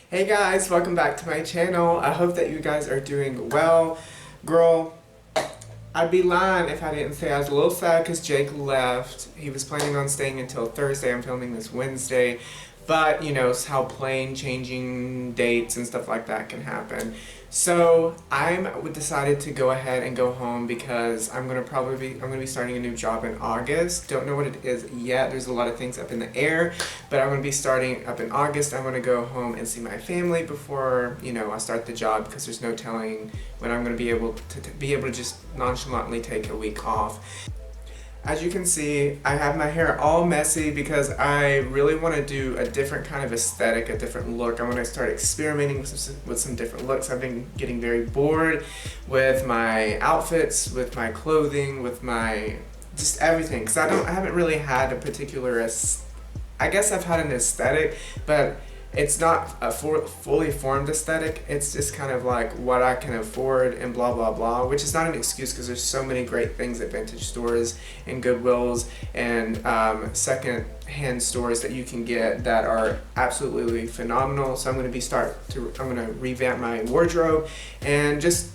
Hey guys, welcome back to my channel. I hope that you guys are doing well. Girl, I'd be lying if I didn't say I was a little sad because Jake left. He was planning on staying until Thursday. I'm filming this Wednesday. But, you know, it's how plane changing dates and stuff like that can happen. So I decided to go ahead and go home because I'm gonna be starting a new job in August. Don't know what it is yet. There's a lot of things up in the air, but I'm gonna be starting up in August. I'm gonna go home and see my family before, you know, I start the job because there's no telling when I'm gonna be able to just nonchalantly take a week off. As you can see, I have my hair all messy because I really want to do a different kind of aesthetic, a different look. I want to start experimenting with some different looks. I've been getting very bored with my outfits, with my clothing, with my just everything. Because I haven't really had a particular, I guess I've had an aesthetic, but it's not a fully formed aesthetic. It's just kind of like what I can afford and blah blah blah, which is not an excuse because there's so many great things at vintage stores and Goodwills and second-hand stores that you can get that are absolutely phenomenal. So I'm going to revamp my wardrobe and just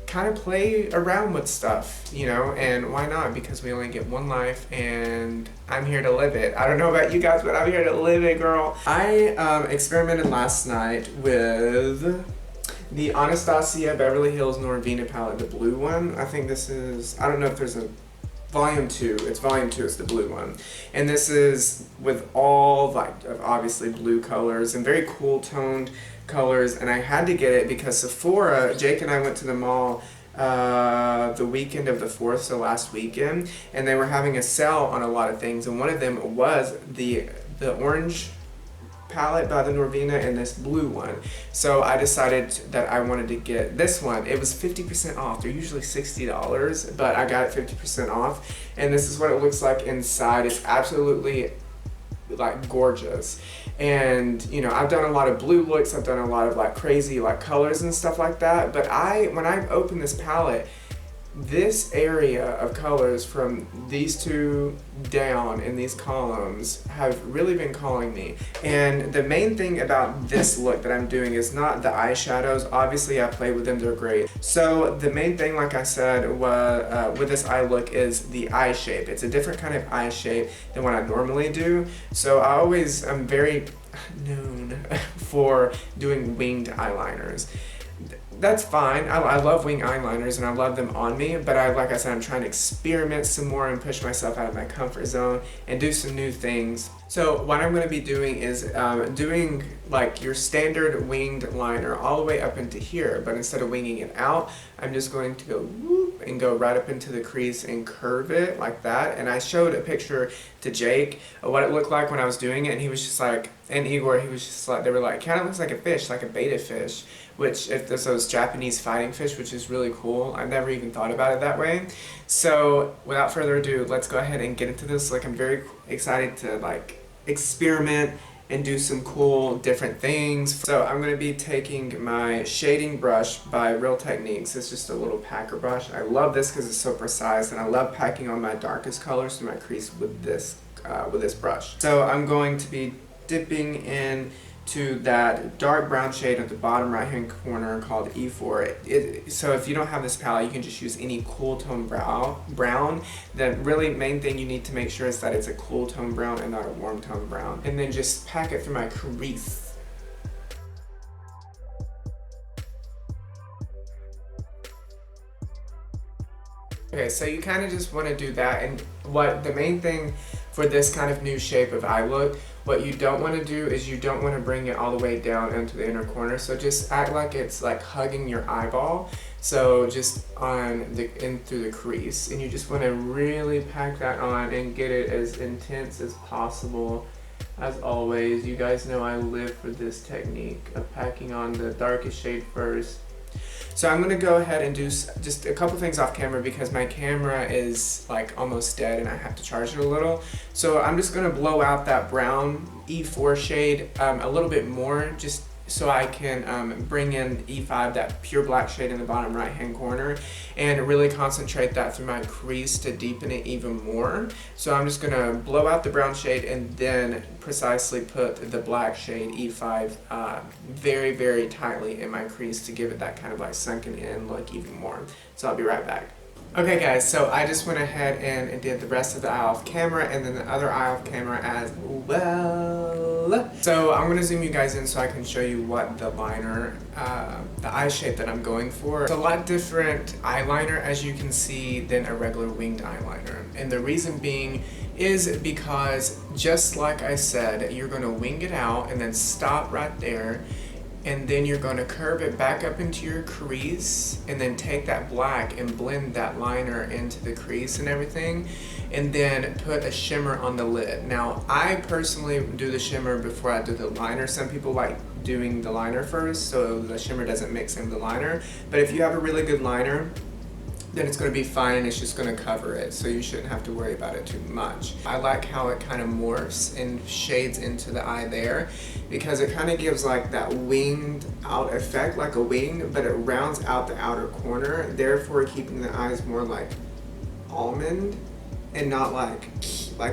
kind of play around with stuff, you know, and why not? Because we only get one life and I'm here to live it. I don't know about you guys, but I'm here to live it, girl. I experimented last night with the Anastasia Beverly Hills Norvina palette, the blue one. I think this is, I don't know if there's a volume 2. It's volume 2, it's the blue one. And this is with all like obviously blue colors and very cool toned colors, and I had to get it because Sephora, Jake and I went to the mall the weekend of the 4th, so last weekend, and they were having a sale on a lot of things, and one of them was the orange palette by the Norvina and this blue one. So I decided that I wanted to get this one. It was 50% off. They're usually $60, but I got it 50% off, and this is what it looks like inside. It's absolutely like gorgeous. And you know, I've done a lot of blue looks, I've done a lot of like crazy like colors and stuff like that, but when I opened this palette, this area of colors from these two down in these columns have really been calling me. And the main thing about this look that I'm doing is not the eyeshadows. Obviously I play with them, they're great. So the main thing, like I said, with this eye look is the eye shape. It's a different kind of eye shape than what I normally do. So I'm very known for doing winged eyeliners. That's fine. I love wing eyeliners and I love them on me, but like I said, I'm trying to experiment some more and push myself out of my comfort zone and do some new things. So what I'm going to be doing is doing like your standard winged liner all the way up into here, but instead of winging it out, I'm just going to go whoop and go right up into the crease and curve it like that. And I showed a picture to Jake of what it looked like when I was doing it, and he was just like, and Igor, he was just like, they were like, kind of looks like a fish, like a betta fish, which if there's those Japanese fighting fish, which is really cool. I've never even thought about it that way. So without further ado, let's go ahead and get into this. Like, I'm very excited to like experiment and do some cool different things. So I'm going to be taking my shading brush by Real Techniques. It's just a little packer brush. I love this because it's so precise, and I love packing on my darkest colors to my crease with this brush. So I'm going to be dipping in to that dark brown shade at the bottom right hand corner called E4. So if you don't have this palette, you can just use any cool tone brown. The really main thing you need to make sure is that it's a cool tone brown and not a warm tone brown. And then just pack it through my crease. Okay, so you kind of just want to do that, and what the main thing for this kind of new shape of eye look, what you don't want to do is you don't want to bring it all the way down into the inner corner. So just act like it's like hugging your eyeball. So just in through the crease, and you just want to really pack that on and get it as intense as possible. As always, you guys know I live for this technique of packing on the darkest shade first. So I'm going to go ahead and do just a couple things off camera because my camera is like almost dead and I have to charge it a little. So I'm just going to blow out that brown E4 shade a little bit more, just so I can bring in E5, that pure black shade in the bottom right hand corner, and really concentrate that through my crease to deepen it even more. So I'm just going to blow out the brown shade and then precisely put the black shade E5 very, very tightly in my crease to give it that kind of like sunken in look even more. So I'll be right back. Okay guys, so I just went ahead and did the rest of the eye off camera and then the other eye off camera as well. So I'm going to zoom you guys in so I can show you what the liner, the eye shape that I'm going for. It's a lot different eyeliner, as you can see, than a regular winged eyeliner. And the reason being is because, just like I said, you're going to wing it out and then stop right there. And then you're going to curve it back up into your crease and then take that black and blend that liner into the crease and everything, and then put a shimmer on the lid. Now, I personally do the shimmer before I do the liner. Some people like doing the liner first so the shimmer doesn't mix in the liner, but if you have a really good liner, then it's going to be fine and it's just going to cover it, so you shouldn't have to worry about it too much. I like how it kind of morphs and shades into the eye there, because it kind of gives like that winged out effect, like a wing, but it rounds out the outer corner, therefore keeping the eyes more like almond and not like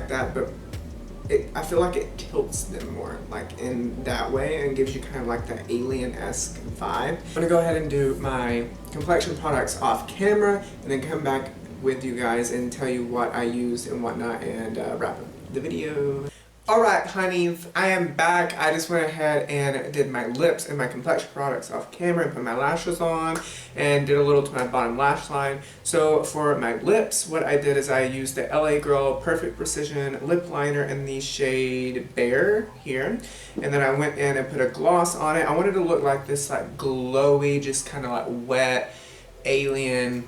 that, but I feel like it tilts them more like in that way and gives you kind of like that alien-esque vibe. I'm gonna go ahead and do my complexion products off camera and then come back with you guys and tell you what I used and whatnot and wrap up the video. Alright honeys, I am back. I just went ahead and did my lips and my complexion products off camera and put my lashes on and did a little to my bottom lash line. So for my lips, what I did is I used the LA Girl Perfect Precision Lip Liner in the shade Bare here. And then I went in and put a gloss on it. I wanted to look like this like glowy, just kind of like wet, alien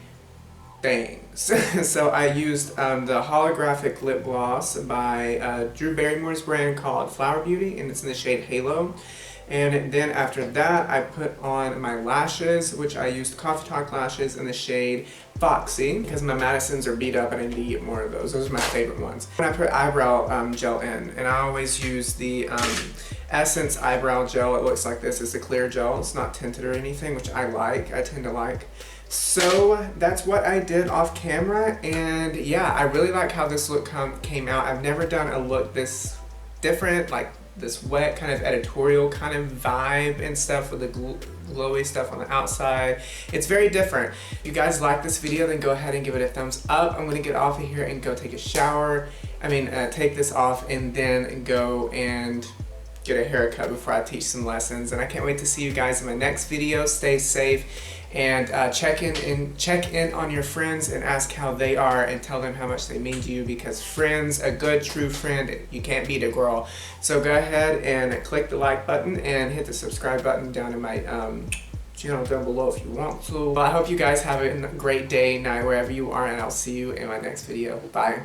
things. So I used the holographic lip gloss by Drew Barrymore's brand called Flower Beauty, and it's in the shade Halo. And then after that, I put on my lashes, which I used Coffee Talk lashes in the shade Foxy, because my Madisons are beat up and I need to get more of those. Those are my favorite ones. And I put eyebrow gel in, and I always use the Essence eyebrow gel. It looks like this. It's a clear gel. It's not tinted or anything, which I like. I tend to like. So that's what I did off camera, and yeah, I really like how this look came out. I've never done a look this different, like this wet kind of editorial kind of vibe and stuff with the glowy stuff on the outside. It's very different. If you guys like this video, then go ahead and give it a thumbs up. I'm gonna get off of here and go take a shower. Take this off and then go and get a haircut before I teach some lessons. And I can't wait to see you guys in my next video. Stay safe. And check in on your friends and ask how they are and tell them how much they mean to you, because friends, a good true friend, you can't beat a girl. So go ahead and click the like button and hit the subscribe button down in my channel down below if you want to. Well, I hope you guys have a great day, night, wherever you are, and I'll see you in my next video. Bye.